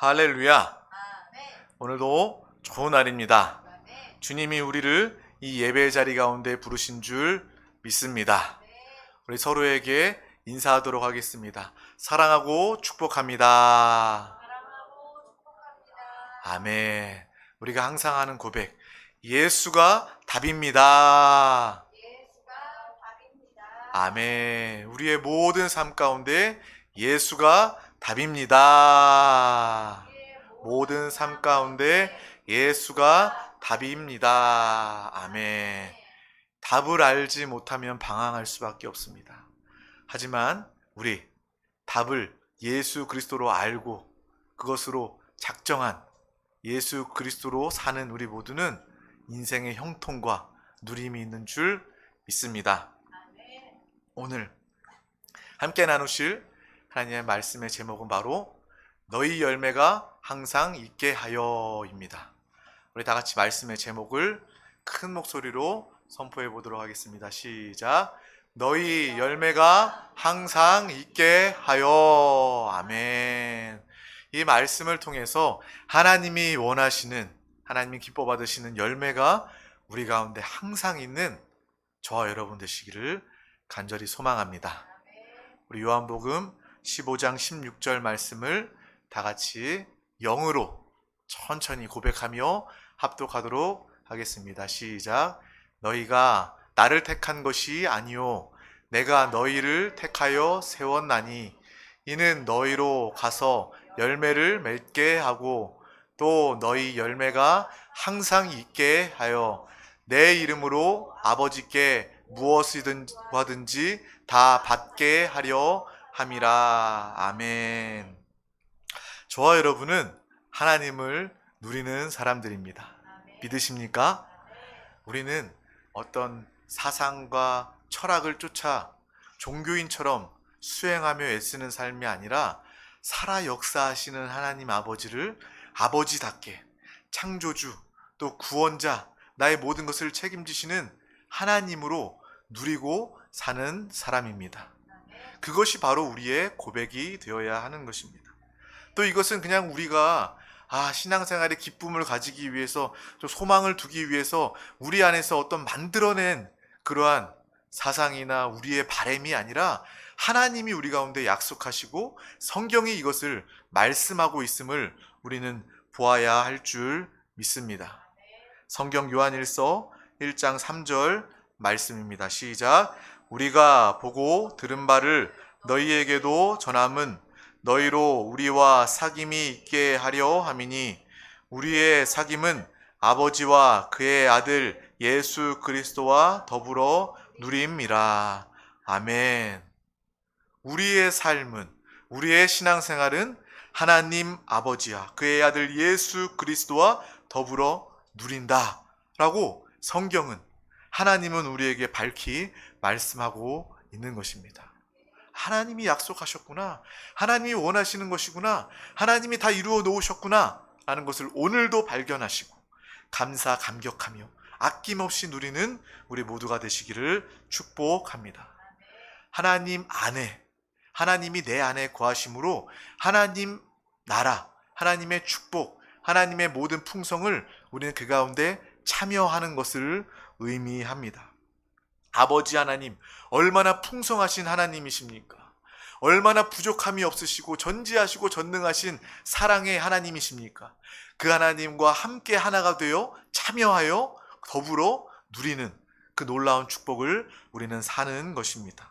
할렐루야. 오늘도 좋은 날입니다. 주님이 우리를 이 예배의 자리 가운데 부르신 줄 믿습니다. 우리 서로에게 인사하도록 하겠습니다. 사랑하고 축복합니다. 아멘. 우리가 항상 하는 고백, 예수가 답입니다. 아멘. 우리의 모든 삶 가운데 예수가 답입니다. 모든 삶 가운데 예수가 답입니다. 아멘. 답을 알지 못하면 방황할 수밖에 없습니다. 하지만 우리 답을 예수 그리스도로 알고 그것으로 작정한 예수 그리스도로 사는 우리 모두는 인생의 형통과 누림이 있는 줄 믿습니다. 오늘 함께 나누실 하나님의 말씀의 제목은 바로 너희 열매가 항상 있게 하여입니다. 우리 다 같이 말씀의 제목을 큰 목소리로 선포해 보도록 하겠습니다. 시작. 너희 열매가 항상 있게 하여. 아멘. 이 말씀을 통해서 하나님이 원하시는, 하나님이 기뻐 받으시는 열매가 우리 가운데 항상 있는 저와 여러분 되시기를 간절히 소망합니다. 우리 요한복음 15장 16절 말씀을 다 같이 영으로 천천히 고백하며 합독하도록 하겠습니다. 시작. 너희가 나를 택한 것이 아니요 내가 너희를 택하여 세웠나니 이는 너희로 가서 열매를 맺게 하고 또 너희 열매가 항상 있게 하여 내 이름으로 아버지께 무엇이든지 다 받게 하려 함이라. 아멘. 저와 여러분은 하나님을 누리는 사람들입니다. 믿으십니까? 우리는 어떤 사상과 철학을 쫓아 종교인처럼 수행하며 애쓰는 삶이 아니라 살아 역사하시는 하나님 아버지를 아버지답게 창조주 또 구원자 나의 모든 것을 책임지시는 하나님으로 누리고 사는 사람입니다. 그것이 바로 우리의 고백이 되어야 하는 것입니다. 또 이것은 그냥 우리가 신앙생활의 기쁨을 가지기 위해서, 또 소망을 두기 위해서 우리 안에서 어떤 만들어낸 그러한 사상이나 우리의 바램이 아니라 하나님이 우리 가운데 약속하시고 성경이 이것을 말씀하고 있음을 우리는 보아야 할 줄 믿습니다. 성경 요한일서 1장 3절 말씀입니다. 시작. 우리가 보고 들은 바를 너희에게도 전함은 너희로 우리와 사귐이 있게 하려 함이니 우리의 사귐은 아버지와 그의 아들 예수 그리스도와 더불어 누림이라. 아멘. 우리의 삶은, 우리의 신앙생활은 하나님 아버지와 그의 아들 예수 그리스도와 더불어 누린다 라고 성경은, 하나님은 우리에게 밝히 말씀하고 있는 것입니다. 하나님이 약속하셨구나, 하나님이 원하시는 것이구나, 하나님이 다 이루어 놓으셨구나 라는 것을 오늘도 발견하시고 감사 감격하며 아낌없이 누리는 우리 모두가 되시기를 축복합니다. 하나님 안에, 하나님이 내 안에 거하심으로 하나님 나라, 하나님의 축복, 하나님의 모든 풍성을 우리는 그 가운데 참여하는 것을 의미합니다. 아버지 하나님, 얼마나 풍성하신 하나님이십니까? 얼마나 부족함이 없으시고 전지하시고 전능하신 사랑의 하나님이십니까? 그 하나님과 함께 하나가 되어 참여하여 더불어 누리는 그 놀라운 축복을 우리는 사는 것입니다.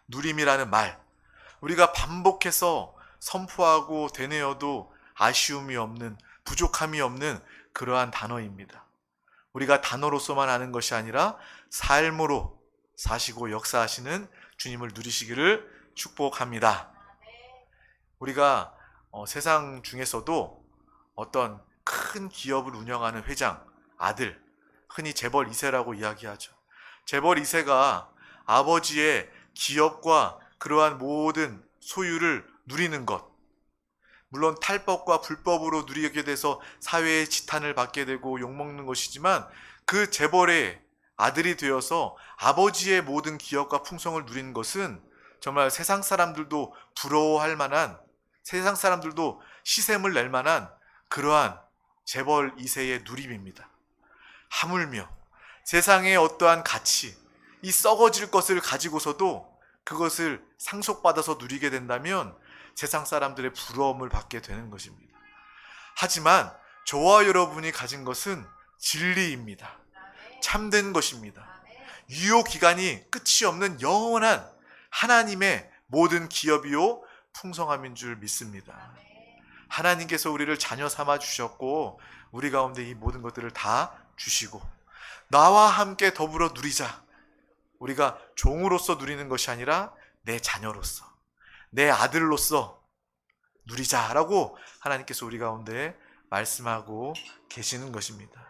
누림이라는 말, 우리가 반복해서 선포하고 되뇌어도 아쉬움이 없는, 부족함이 없는 그러한 단어입니다. 우리가 단어로서만 아는 것이 아니라 삶으로 사시고 역사하시는 주님을 누리시기를 축복합니다. 우리가 세상 중에서도 어떤 큰 기업을 운영하는 회장, 아들, 흔히 재벌 2세라고 이야기하죠. 재벌 2세가 아버지의 기업과 그러한 모든 소유를 누리는 것, 물론 탈법과 불법으로 누리게 돼서 사회의 지탄을 받게 되고 욕먹는 것이지만 그 재벌의 아들이 되어서 아버지의 모든 기업과 풍성을 누리는 것은 정말 세상 사람들도 부러워할 만한 세상 사람들도 시샘을 낼 만한 그러한 재벌 2세의 누림입니다. 하물며 세상의 어떠한 가치, 이 썩어질 것을 가지고서도 그것을 상속받아서 누리게 된다면 세상 사람들의 부러움을 받게 되는 것입니다. 하지만 저와 여러분이 가진 것은 진리입니다. 참된 것입니다. 유효 기간이 끝이 없는 영원한 하나님의 모든 기업이요 풍성함인 줄 믿습니다. 하나님께서 우리를 자녀 삼아 주셨고 우리 가운데 이 모든 것들을 다 주시고 나와 함께 더불어 누리자. 우리가 종으로서 누리는 것이 아니라 내 자녀로서, 내 아들로서 누리자라고 하나님께서 우리 가운데 말씀하고 계시는 것입니다.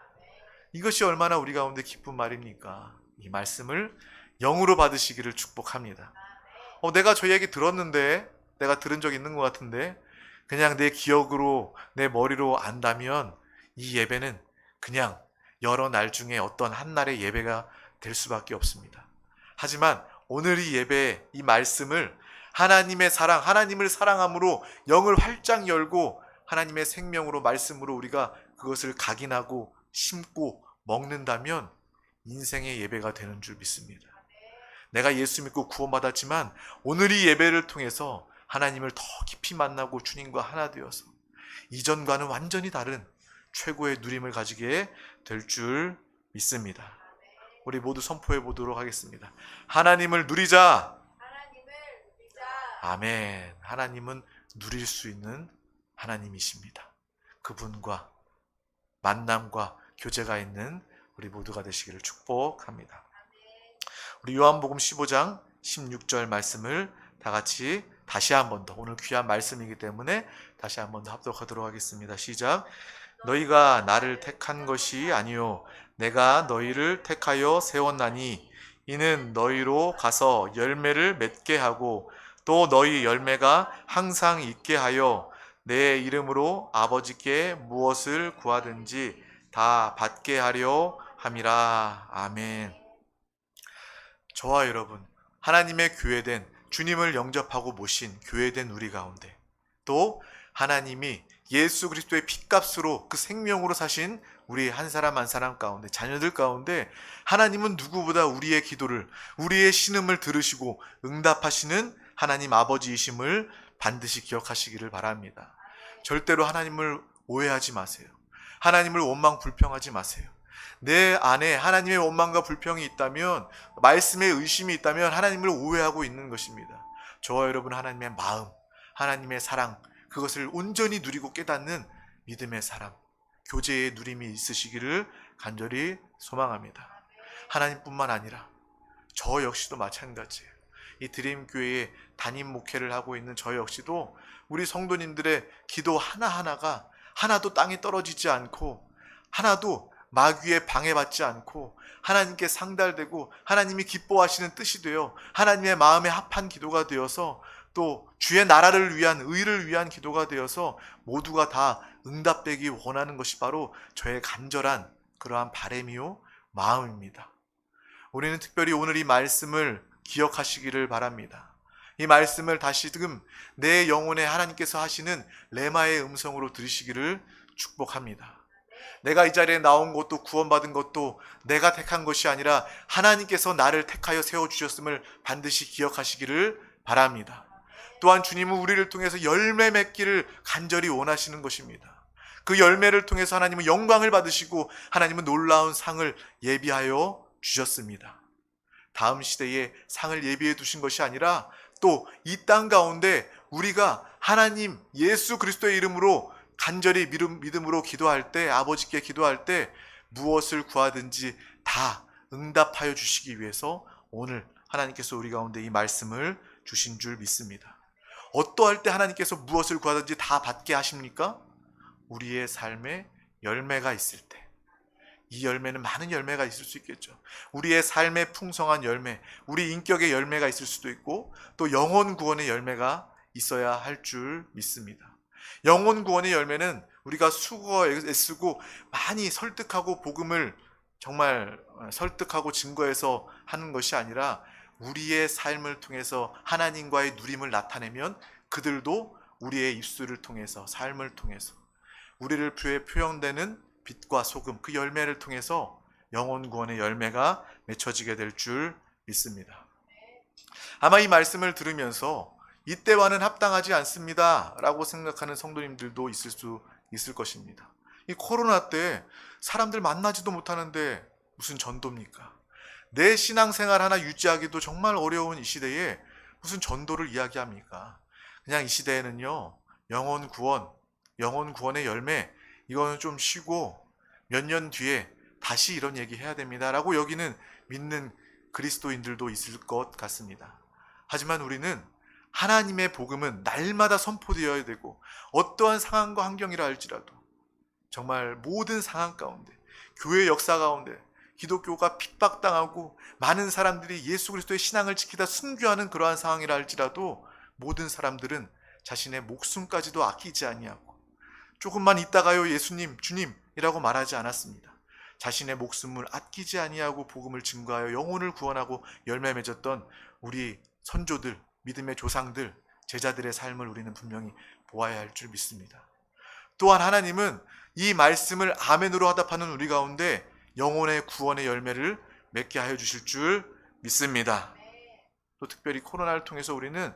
이것이 얼마나 우리 가운데 기쁜 말입니까? 이 말씀을 영으로 받으시기를 축복합니다. 내가 저 얘기 들었는데, 내가 들은 적 있는 것 같은데 그냥 내 기억으로, 내 머리로 안다면 이 예배는 그냥 여러 날 중에 어떤 한 날의 예배가 될 수밖에 없습니다. 하지만 오늘 이 예배, 이 말씀을 하나님의 사랑, 하나님을 사랑함으로 영을 활짝 열고 하나님의 생명으로, 말씀으로 우리가 그것을 각인하고 심고 먹는다면 인생의 예배가 되는 줄 믿습니다. 내가 예수 믿고 구원받았지만 오늘 이 예배를 통해서 하나님을 더 깊이 만나고 주님과 하나 되어서 이전과는 완전히 다른 최고의 누림을 가지게 될 줄 믿습니다. 우리 모두 선포해 보도록 하겠습니다. 하나님을 누리자. 아멘. 하나님은 누릴 수 있는 하나님이십니다. 그분과 만남과 교제가 있는 우리 모두가 되시기를 축복합니다. 우리 요한복음 15장 16절 말씀을 다 같이 다시 한 번 더, 오늘 귀한 말씀이기 때문에 다시 한 번 더 합독하도록 하겠습니다. 시작. 너희가 나를 택한 것이 아니요 내가 너희를 택하여 세웠나니 이는 너희로 가서 열매를 맺게 하고 또 너희 열매가 항상 있게 하여 내 이름으로 아버지께 무엇을 구하든지 다 받게 하려 함이라. 아멘. 저와 여러분, 하나님의 교회된, 주님을 영접하고 모신 교회된 우리 가운데, 또 하나님이 예수 그리스도의 핏값으로 그 생명으로 사신 우리 한 사람 한 사람 가운데, 자녀들 가운데 하나님은 누구보다 우리의 기도를, 우리의 신음을 들으시고 응답하시는 하나님 아버지이심을 반드시 기억하시기를 바랍니다. 절대로 하나님을 오해하지 마세요. 하나님을 원망 불평하지 마세요. 내 안에 하나님의 원망과 불평이 있다면, 말씀에 의심이 있다면 하나님을 오해하고 있는 것입니다. 저와 여러분, 하나님의 마음, 하나님의 사랑, 그것을 온전히 누리고 깨닫는 믿음의 사람, 교제의 누림이 있으시기를 간절히 소망합니다. 하나님뿐만 아니라 저 역시도 마찬가지예요. 이 드림교회에 담임 목회를 하고 있는 저 역시도 우리 성도님들의 기도 하나하나가 하나도 땅에 떨어지지 않고, 하나도 마귀에 방해받지 않고 하나님께 상달되고 하나님이 기뻐하시는 뜻이 되어 하나님의 마음에 합한 기도가 되어서, 또 주의 나라를 위한, 의를 위한 기도가 되어서 모두가 다 응답되기 원하는 것이 바로 저의 간절한 그러한 바람이요 마음입니다. 우리는 특별히 오늘 이 말씀을 기억하시기를 바랍니다. 이 말씀을 다시금 내 영혼에 하나님께서 하시는 레마의 음성으로 들으시기를 축복합니다. 내가 이 자리에 나온 것도, 구원받은 것도 내가 택한 것이 아니라 하나님께서 나를 택하여 세워주셨음을 반드시 기억하시기를 바랍니다. 또한 주님은 우리를 통해서 열매 맺기를 간절히 원하시는 것입니다. 그 열매를 통해서 하나님은 영광을 받으시고 하나님은 놀라운 상을 예비하여 주셨습니다. 다음 시대에 상을 예비해 두신 것이 아니라 또 이 땅 가운데 우리가 하나님 예수 그리스도의 이름으로 간절히 믿음으로 기도할 때, 아버지께 기도할 때 무엇을 구하든지 다 응답하여 주시기 위해서 오늘 하나님께서 우리 가운데 이 말씀을 주신 줄 믿습니다. 어떠할 때 하나님께서 무엇을 구하든지 다 받게 하십니까? 우리의 삶에 열매가 있을 때. 이 열매는 많은 열매가 있을 수 있겠죠. 우리의 삶의 풍성한 열매, 우리 인격의 열매가 있을 수도 있고, 또 영혼 구원의 열매가 있어야 할 줄 믿습니다. 영혼 구원의 열매는 우리가 수고 애쓰고 많이 설득하고 복음을 정말 설득하고 증거해서 하는 것이 아니라 우리의 삶을 통해서 하나님과의 누림을 나타내면 그들도 우리의 입술을 통해서, 삶을 통해서, 우리를 표현되는 빛과 소금, 그 열매를 통해서 영혼 구원의 열매가 맺혀지게 될 줄 믿습니다. 아마 이 말씀을 들으면서 이때와는 합당하지 않습니다 라고 생각하는 성도님들도 있을 것입니다. 이 코로나 때 사람들 만나지도 못하는데 무슨 전도입니까? 내 신앙생활 하나 유지하기도 정말 어려운 이 시대에 무슨 전도를 이야기합니까? 그냥 이 시대에는요, 영혼 구원의 열매, 이거는 좀 쉬고 몇 년 뒤에 다시 이런 얘기 해야 됩니다 라고 여기는 믿는 그리스도인들도 있을 것 같습니다. 하지만 우리는 하나님의 복음은 날마다 선포되어야 되고, 어떠한 상황과 환경이라 할지라도 정말 모든 상황 가운데, 교회 역사 가운데 기독교가 핍박당하고 많은 사람들이 예수 그리스도의 신앙을 지키다 순교하는 그러한 상황이라 할지라도 모든 사람들은 자신의 목숨까지도 아끼지 아니하고 조금만 있다가요 예수님, 주님이라고 말하지 않았습니다. 자신의 목숨을 아끼지 아니하고 복음을 증거하여 영혼을 구원하고 열매 맺었던 우리 선조들, 믿음의 조상들, 제자들의 삶을 우리는 분명히 보아야 할 줄 믿습니다. 또한 하나님은 이 말씀을 아멘으로 화답하는 우리 가운데 영혼의 구원의 열매를 맺게 하여 주실 줄 믿습니다. 또 특별히 코로나를 통해서 우리는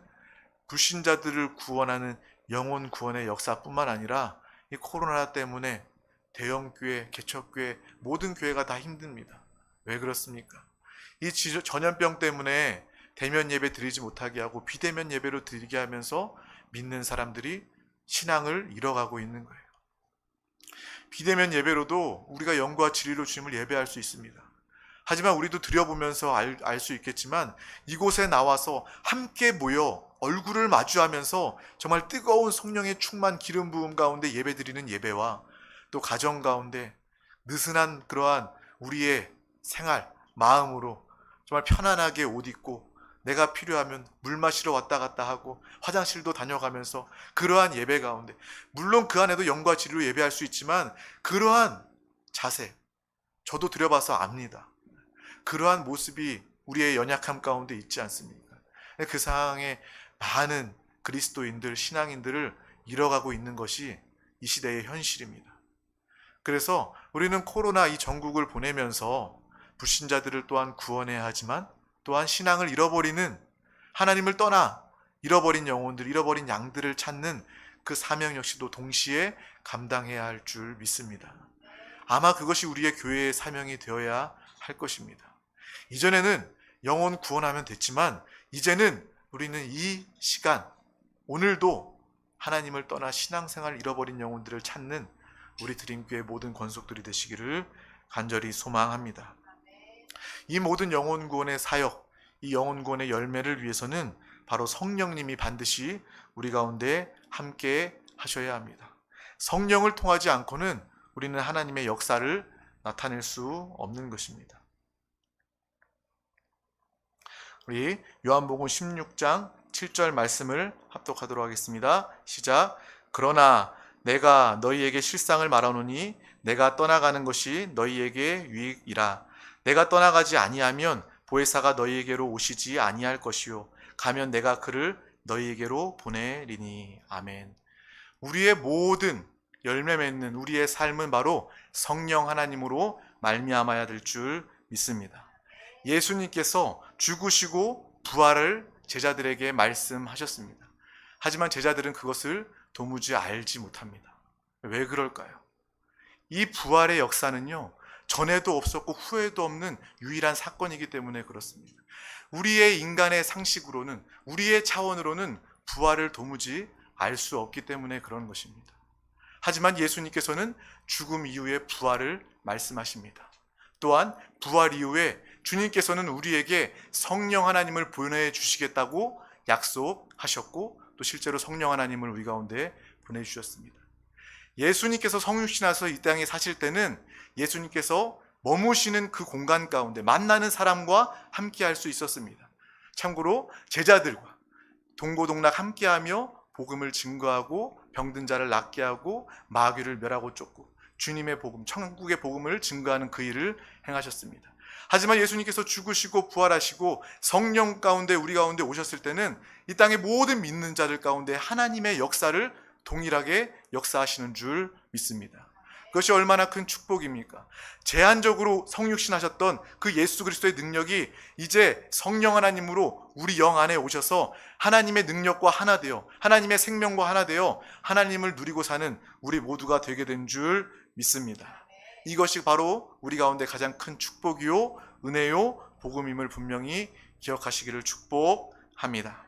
불신자들을 구원하는 영혼 구원의 역사뿐만 아니라 이 코로나 때문에 대형교회, 개척교회, 모든 교회가 다 힘듭니다. 왜 그렇습니까? 이 전염병 때문에 대면 예배 드리지 못하게 하고 비대면 예배로 드리게 하면서 믿는 사람들이 신앙을 잃어가고 있는 거예요. 비대면 예배로도 우리가 영과 진리로 주님을 예배할 수 있습니다. 하지만 우리도 드려보면서 알 수 있겠지만 이곳에 나와서 함께 모여 얼굴을 마주하면서 정말 뜨거운 성령의 충만 기름 부음 가운데 예배 드리는 예배와 또 가정 가운데 느슨한 그러한 우리의 생활, 마음으로 정말 편안하게 옷 입고 내가 필요하면 물 마시러 왔다 갔다 하고 화장실도 다녀가면서 그러한 예배 가운데, 물론 그 안에도 영과 진리로 예배할 수 있지만 그러한 자세, 저도 드려봐서 압니다. 그러한 모습이 우리의 연약함 가운데 있지 않습니까? 그 상황에 많은 그리스도인들, 신앙인들을 잃어가고 있는 것이 이 시대의 현실입니다. 그래서 우리는 코로나 이 전국을 보내면서 불신자들을 또한 구원해야 하지만 또한 신앙을 잃어버리는, 하나님을 떠나 잃어버린 영혼들, 잃어버린 양들을 찾는 그 사명 역시도 동시에 감당해야 할 줄 믿습니다. 아마 그것이 우리의 교회의 사명이 되어야 할 것입니다. 이전에는 영혼 구원하면 됐지만 이제는 우리는 이 시간, 오늘도 하나님을 떠나 신앙생활을 잃어버린 영혼들을 찾는 우리 드림교회 모든 권속들이 되시기를 간절히 소망합니다. 이 모든 영혼 구원의 사역, 이 영혼 구원의 열매를 위해서는 바로 성령님이 반드시 우리 가운데 함께 하셔야 합니다. 성령을 통하지 않고는 우리는 하나님의 역사를 나타낼 수 없는 것입니다. 우리 요한복음 16장 7절 말씀을 합독하도록 하겠습니다. 시작. 그러나 내가 너희에게 실상을 말하노니 내가 떠나가는 것이 너희에게 유익이라. 내가 떠나가지 아니하면 보혜사가 너희에게로 오시지 아니할 것이요 가면 내가 그를 너희에게로 보내리니. 아멘. 우리의 모든 열매 맺는 우리의 삶은 바로 성령 하나님으로 말미암아야 될 줄 믿습니다. 예수님께서 죽으시고 부활을 제자들에게 말씀하셨습니다. 하지만 제자들은 그것을 도무지 알지 못합니다. 왜 그럴까요? 이 부활의 역사는요, 전에도 없었고 후에도 없는 유일한 사건이기 때문에 그렇습니다. 우리의 인간의 상식으로는, 우리의 차원으로는 부활을 도무지 알 수 없기 때문에 그런 것입니다. 하지만 예수님께서는 죽음 이후에 부활을 말씀하십니다. 또한 부활 이후에 주님께서는 우리에게 성령 하나님을 보내주시겠다고 약속하셨고 또 실제로 성령 하나님을 우리 가운데 보내주셨습니다. 예수님께서 성육신하셔서 이 땅에 사실 때는 예수님께서 머무시는 그 공간 가운데 만나는 사람과 함께 할 수 있었습니다. 참고로 제자들과 동고동락 함께하며 복음을 증거하고 병든 자를 낫게 하고 마귀를 멸하고 쫓고 주님의 복음, 천국의 복음을 증거하는 그 일을 행하셨습니다. 하지만 예수님께서 죽으시고 부활하시고 성령 가운데 우리 가운데 오셨을 때는 이 땅의 모든 믿는 자들 가운데 하나님의 역사를 동일하게 역사하시는 줄 믿습니다. 그것이 얼마나 큰 축복입니까? 제한적으로 성육신하셨던 그 예수 그리스도의 능력이 이제 성령 하나님으로 우리 영 안에 오셔서 하나님의 능력과 하나 되어, 하나님의 생명과 하나 되어 하나님을 누리고 사는 우리 모두가 되게 된 줄 믿습니다. 이것이 바로 우리 가운데 가장 큰 축복이요, 은혜요, 복음임을 분명히 기억하시기를 축복합니다.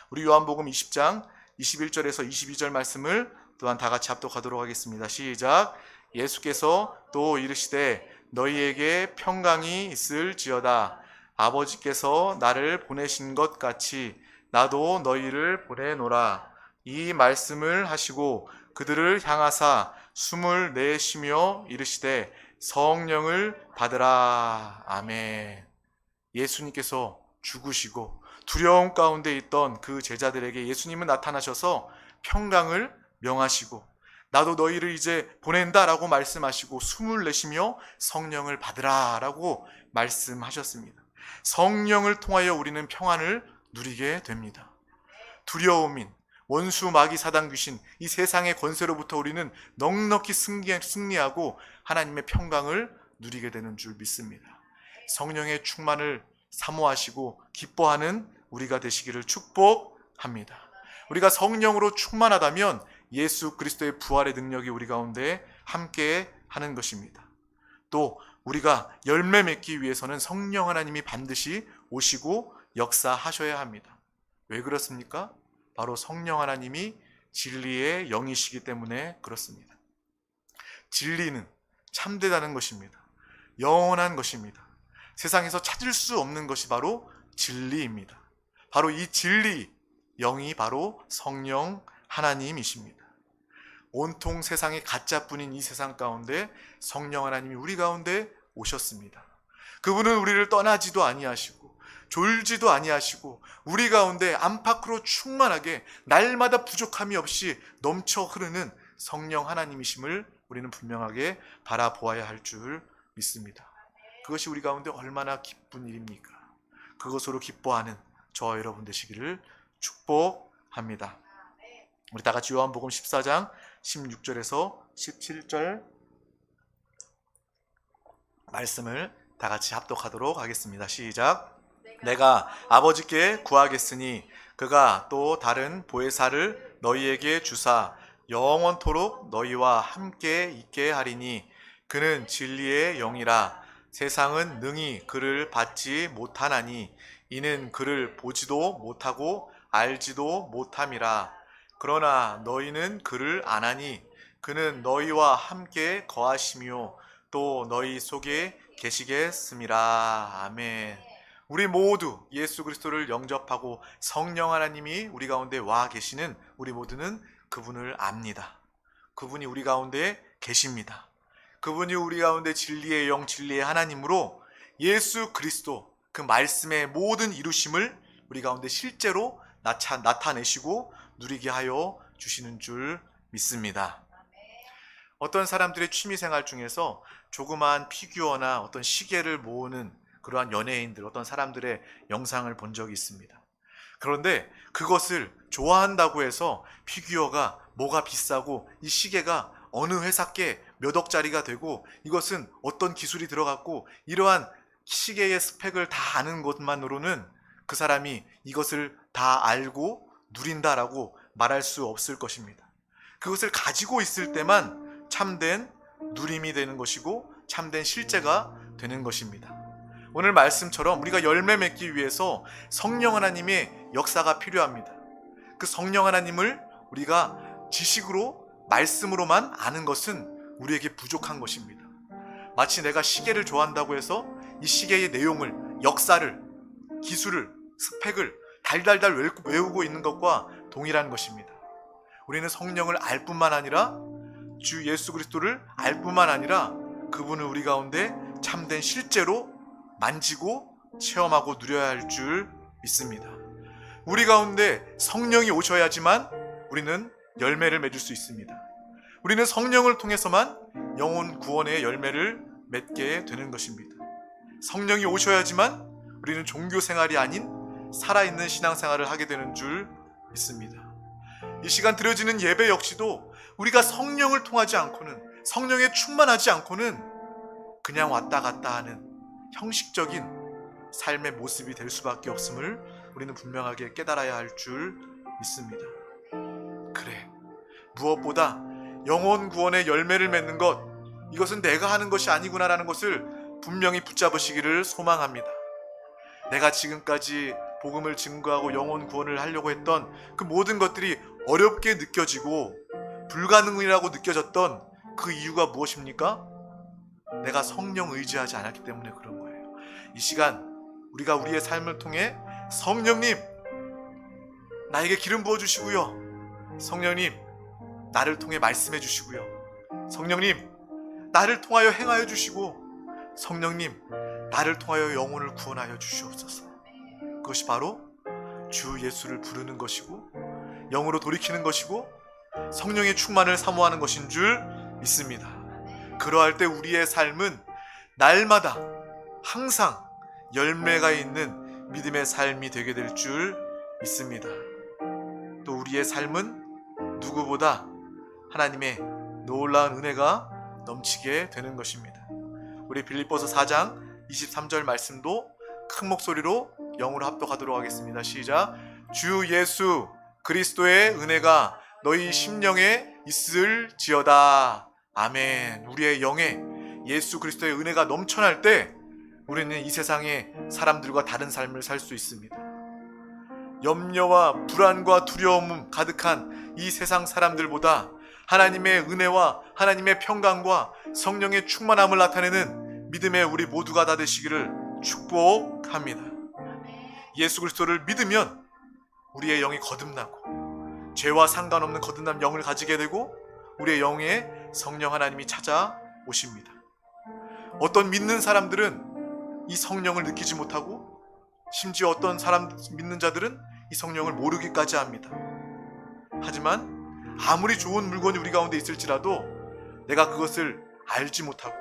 우리 요한복음 20장 21절에서 22절 말씀을 또한 다 같이 합독하도록 하겠습니다. 시작. 예수께서 또 이르시되 너희에게 평강이 있을지어다. 아버지께서 나를 보내신 것 같이 나도 너희를 보내노라. 이 말씀을 하시고 그들을 향하사 숨을 내쉬며 이르시되 성령을 받으라. 아멘. 예수님께서 죽으시고 두려움 가운데 있던 그 제자들에게 예수님은 나타나셔서 평강을 명하시고 나도 너희를 이제 보낸다라고 말씀하시고 숨을 내쉬며 성령을 받으라 라고 말씀하셨습니다. 성령을 통하여 우리는 평안을 누리게 됩니다. 두려움인 원수 마귀 사단 귀신 이 세상의 권세로부터 우리는 넉넉히 승리하고 하나님의 평강을 누리게 되는 줄 믿습니다. 성령의 충만을 사모하시고 기뻐하는 우리가 되시기를 축복합니다. 우리가 성령으로 충만하다면 예수 그리스도의 부활의 능력이 우리 가운데 함께 하는 것입니다. 또 우리가 열매 맺기 위해서는 성령 하나님이 반드시 오시고 역사하셔야 합니다. 왜 그렇습니까? 바로 성령 하나님이 진리의 영이시기 때문에 그렇습니다. 진리는 참되다는 것입니다. 영원한 것입니다. 세상에서 찾을 수 없는 것이 바로 진리입니다. 바로 이 진리, 영이 바로 성령 하나님이십니다. 온통 세상의 가짜뿐인 이 세상 가운데 성령 하나님이 우리 가운데 오셨습니다. 그분은 우리를 떠나지도 아니하시고 졸지도 아니하시고 우리 가운데 안팎으로 충만하게 날마다 부족함이 없이 넘쳐 흐르는 성령 하나님이심을 우리는 분명하게 바라보아야 할 줄 믿습니다. 그것이 우리 가운데 얼마나 기쁜 일입니까? 그것으로 기뻐하는 저와 여러분 되시기를 축복합니다. 우리 다 같이 요한복음 14장 16절에서 17절 말씀을 다 같이 합독하도록 하겠습니다. 시작. 내가 아버지께 구하겠으니 그가 또 다른 보혜사를 너희에게 주사 영원토록 너희와 함께 있게 하리니 그는 진리의 영이라. 세상은 능히 그를 받지 못하나니 이는 그를 보지도 못하고 알지도 못함이라. 그러나 너희는 그를 아나니 그는 너희와 함께 거하시며 또 너희 속에 계시겠음이라. 아멘. 우리 모두 예수 그리스도를 영접하고 성령 하나님이 우리 가운데 와 계시는 우리 모두는 그분을 압니다. 그분이 우리 가운데 계십니다. 그분이 우리 가운데 진리의 영, 진리의 하나님으로 예수 그리스도 그 말씀의 모든 이루심을 우리 가운데 실제로 나타내시고 누리게 하여 주시는 줄 믿습니다. 어떤 사람들의 취미생활 중에서 조그마한 피규어나 어떤 시계를 모으는 그러한 연예인들, 어떤 사람들의 영상을 본 적이 있습니다. 그런데 그것을 좋아한다고 해서 피규어가 뭐가 비싸고 이 시계가 어느 회사께 몇 억짜리가 되고 이것은 어떤 기술이 들어갔고 이러한 시계의 스펙을 다 아는 것만으로는 그 사람이 이것을 다 알고 누린다라고 말할 수 없을 것입니다. 그것을 가지고 있을 때만 참된 누림이 되는 것이고 참된 실제가 되는 것입니다. 오늘 말씀처럼 우리가 열매 맺기 위해서 성령 하나님의 역사가 필요합니다. 그 성령 하나님을 우리가 지식으로 말씀으로만 아는 것은 우리에게 부족한 것입니다. 마치 내가 시계를 좋아한다고 해서 이 시계의 내용을, 역사를, 기술을, 스펙을 달달달 외우고 있는 것과 동일한 것입니다. 우리는 성령을 알 뿐만 아니라 주 예수 그리스도를 알 뿐만 아니라 그분을 우리 가운데 참된 실제로 만지고 체험하고 누려야 할 줄 믿습니다. 우리 가운데 성령이 오셔야지만 우리는 열매를 맺을 수 있습니다. 우리는 성령을 통해서만 영혼 구원의 열매를 맺게 되는 것입니다. 성령이 오셔야지만 우리는 종교 생활이 아닌 살아있는 신앙생활을 하게 되는 줄 믿습니다. 이 시간 드려지는 예배 역시도 우리가 성령을 통하지 않고는, 성령에 충만하지 않고는 그냥 왔다 갔다 하는 형식적인 삶의 모습이 될 수밖에 없음을 우리는 분명하게 깨달아야 할 줄 믿습니다. 그래, 무엇보다 영혼 구원의 열매를 맺는 것, 이것은 내가 하는 것이 아니구나라는 것을 분명히 붙잡으시기를 소망합니다. 내가 지금까지 복음을 증거하고 영혼 구원을 하려고 했던 그 모든 것들이 어렵게 느껴지고 불가능이라고 느껴졌던 그 이유가 무엇입니까? 내가 성령 의지하지 않았기 때문에 그런 거예요. 이 시간 우리가 우리의 삶을 통해 성령님 나에게 기름 부어주시고요, 성령님 나를 통해 말씀해 주시고요, 성령님 나를 통하여 행하여 주시고, 성령님 나를 통하여 영혼을 구원하여 주시옵소서. 그것이 바로 주 예수를 부르는 것이고 영으로 돌이키는 것이고 성령의 충만을 사모하는 것인 줄 믿습니다. 그러할 때 우리의 삶은 날마다 항상 열매가 있는 믿음의 삶이 되게 될 줄 믿습니다. 또 우리의 삶은 누구보다 하나님의 놀라운 은혜가 넘치게 되는 것입니다. 우리 빌립보서 4장 23절 말씀도 큰 목소리로 영으로 합독하도록 하겠습니다. 시작. 주 예수 그리스도의 은혜가 너희 심령에 있을지어다. 아멘. 우리의 영에 예수 그리스도의 은혜가 넘쳐날 때 우리는 이 세상의 사람들과 다른 삶을 살 수 있습니다. 염려와 불안과 두려움 가득한 이 세상 사람들보다 하나님의 은혜와 하나님의 평강과 성령의 충만함을 나타내는 믿음의 우리 모두가 다 되시기를 축복합니다. 예수 그리스도를 믿으면 우리의 영이 거듭나고 죄와 상관없는 거듭난 영을 가지게 되고 우리의 영에 성령 하나님이 찾아오십니다. 어떤 믿는 사람들은 이 성령을 느끼지 못하고 심지어 어떤 사람 믿는 자들은 이 성령을 모르기까지 합니다. 하지만 아무리 좋은 물건이 우리 가운데 있을지라도 내가 그것을 알지 못하고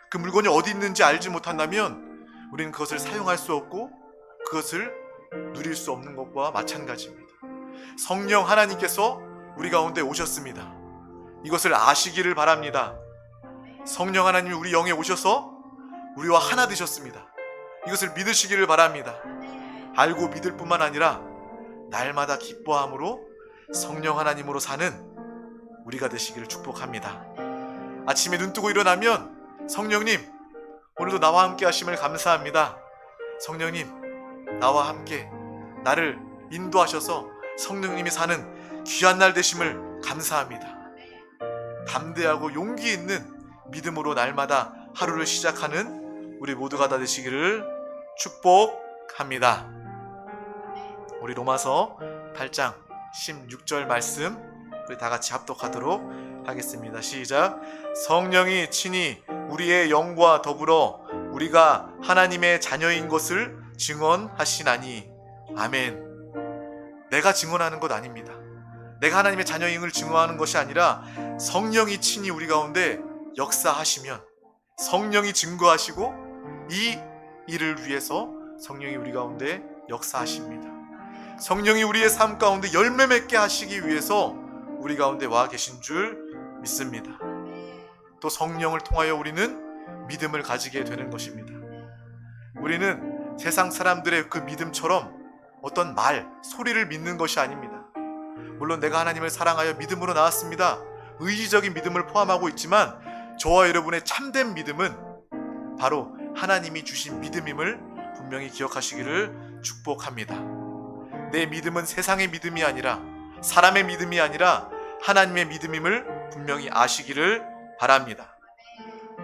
그 물건이 어디 있는지 알지 못한다면 우리는 그것을 사용할 수 없고 그것을 누릴 수 없는 것과 마찬가지입니다. 성령 하나님께서 우리 가운데 오셨습니다. 이것을 아시기를 바랍니다. 성령 하나님이 우리 영에 오셔서 우리와 하나 되셨습니다. 이것을 믿으시기를 바랍니다. 알고 믿을 뿐만 아니라 날마다 기뻐함으로 성령 하나님으로 사는 우리가 되시기를 축복합니다. 아침에 눈 뜨고 일어나면 성령님 오늘도 나와 함께 하심을 감사합니다. 성령님 나와 함께 나를 인도하셔서 성령님이 사는 귀한 날 되심을 감사합니다. 담대하고 용기 있는 믿음으로 날마다 하루를 시작하는 우리 모두가 다 되시기를 축복합니다. 우리 로마서 8장 16절 말씀 우리 다 같이 합독하도록 하겠습니다. 시작. 성령이 친히 우리의 영과 더불어 우리가 하나님의 자녀인 것을 증언하시나니. 아멘. 내가 증언하는 것 아닙니다. 내가 하나님의 자녀임을 증언하는 것이 아니라 성령이 친히 우리 가운데 역사하시면 성령이 증거하시고 이 일을 위해서 성령이 우리 가운데 역사하십니다. 성령이 우리의 삶 가운데 열매 맺게 하시기 위해서 우리 가운데 와 계신 줄 믿습니다. 또 성령을 통하여 우리는 믿음을 가지게 되는 것입니다. 우리는 세상 사람들의 그 믿음처럼 어떤 말, 소리를 믿는 것이 아닙니다. 물론 내가 하나님을 사랑하여 믿음으로 나왔습니다. 의지적인 믿음을 포함하고 있지만 저와 여러분의 참된 믿음은 바로 하나님이 주신 믿음임을 분명히 기억하시기를 축복합니다. 내 믿음은 세상의 믿음이 아니라 사람의 믿음이 아니라 하나님의 믿음임을 분명히 아시기를 바랍니다.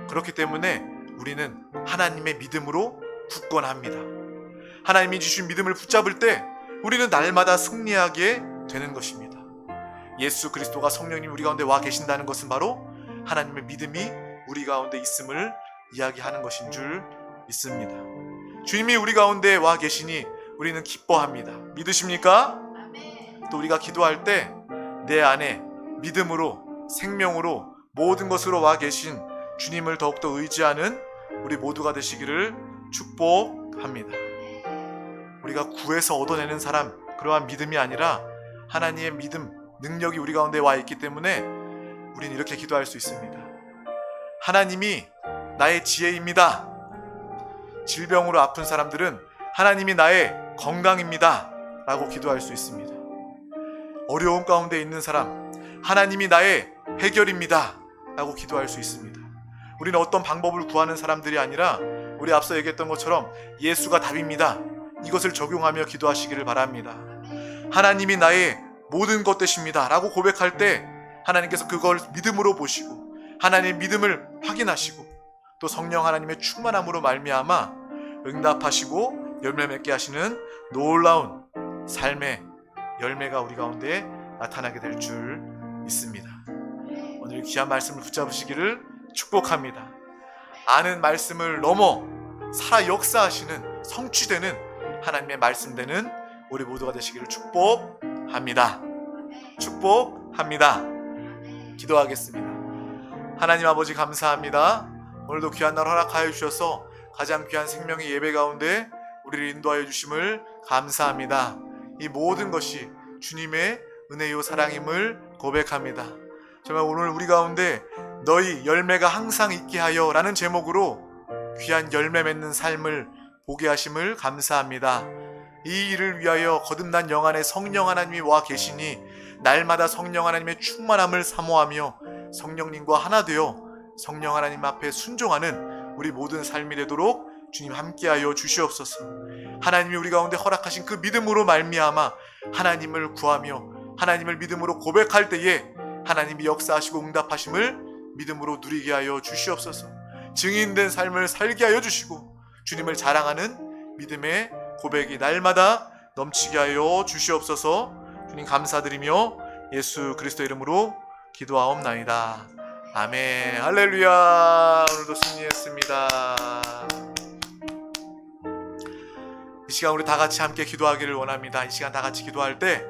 그렇기 때문에 우리는 하나님의 믿음으로 굳건합니다. 하나님이 주신 믿음을 붙잡을 때 우리는 날마다 승리하게 되는 것입니다. 예수 그리스도가 성령님 우리 가운데 와 계신다는 것은 바로 하나님의 믿음이 우리 가운데 있음을 이야기하는 것인 줄 믿습니다. 주님이 우리 가운데 와 계시니 우리는 기뻐합니다. 믿으십니까? 또 우리가 기도할 때 내 안에 믿음으로 생명으로 모든 것으로 와 계신 주님을 더욱더 의지하는 우리 모두가 되시기를 축복합니다. 우리가 구해서 얻어내는 사람, 그러한 믿음이 아니라 하나님의 믿음, 능력이 우리 가운데 와 있기 때문에 우리는 이렇게 기도할 수 있습니다. 하나님이 나의 지혜입니다. 질병으로 아픈 사람들은 하나님이 나의 건강입니다 라고 기도할 수 있습니다. 어려움 가운데 있는 사람, 하나님이 나의 해결입니다 라고 기도할 수 있습니다. 우리는 어떤 방법을 구하는 사람들이 아니라 우리 앞서 얘기했던 것처럼 예수가 답입니다. 이것을 적용하며 기도하시기를 바랍니다. 하나님이 나의 모든 것 되십니다 라고 고백할 때 하나님께서 그걸 믿음으로 보시고 하나님의 믿음을 확인하시고 또 성령 하나님의 충만함으로 말미암아 응답하시고 열매 맺게 하시는 놀라운 삶의 열매가 우리 가운데 나타나게 될 줄 믿습니다. 오늘 귀한 말씀을 붙잡으시기를 축복합니다. 아는 말씀을 넘어 살아 역사하시는 성취되는 하나님의 말씀되는 우리 모두가 되시기를 축복합니다. 축복합니다. 기도하겠습니다. 하나님 아버지 감사합니다. 오늘도 귀한 날 허락하여 주셔서 가장 귀한 생명의 예배 가운데 우리를 인도하여 주심을 감사합니다. 이 모든 것이 주님의 은혜요 사랑임을 고백합니다. 정말 오늘 우리 가운데 너희 열매가 항상 있게 하여 라는 제목으로 귀한 열매 맺는 삶을 보게 하심을 감사합니다. 이 일을 위하여 거듭난 영 안에 성령 하나님이 와 계시니 날마다 성령 하나님의 충만함을 사모하며 성령님과 하나 되어 성령 하나님 앞에 순종하는 우리 모든 삶이 되도록 주님 함께하여 주시옵소서. 하나님이 우리 가운데 허락하신 그 믿음으로 말미암아 하나님을 구하며 하나님을 믿음으로 고백할 때에 하나님이 역사하시고 응답하심을 믿음으로 누리게 하여 주시옵소서. 증인된 삶을 살게 하여 주시고 주님을 자랑하는 믿음의 고백이 날마다 넘치게 하여 주시옵소서. 주님 감사드리며 예수 그리스도 이름으로 기도하옵나이다. 아멘. 할렐루야. 오늘도 승리했습니다. 이 시간 우리 다 같이 함께 기도하기를 원합니다. 이 시간 다 같이 기도할 때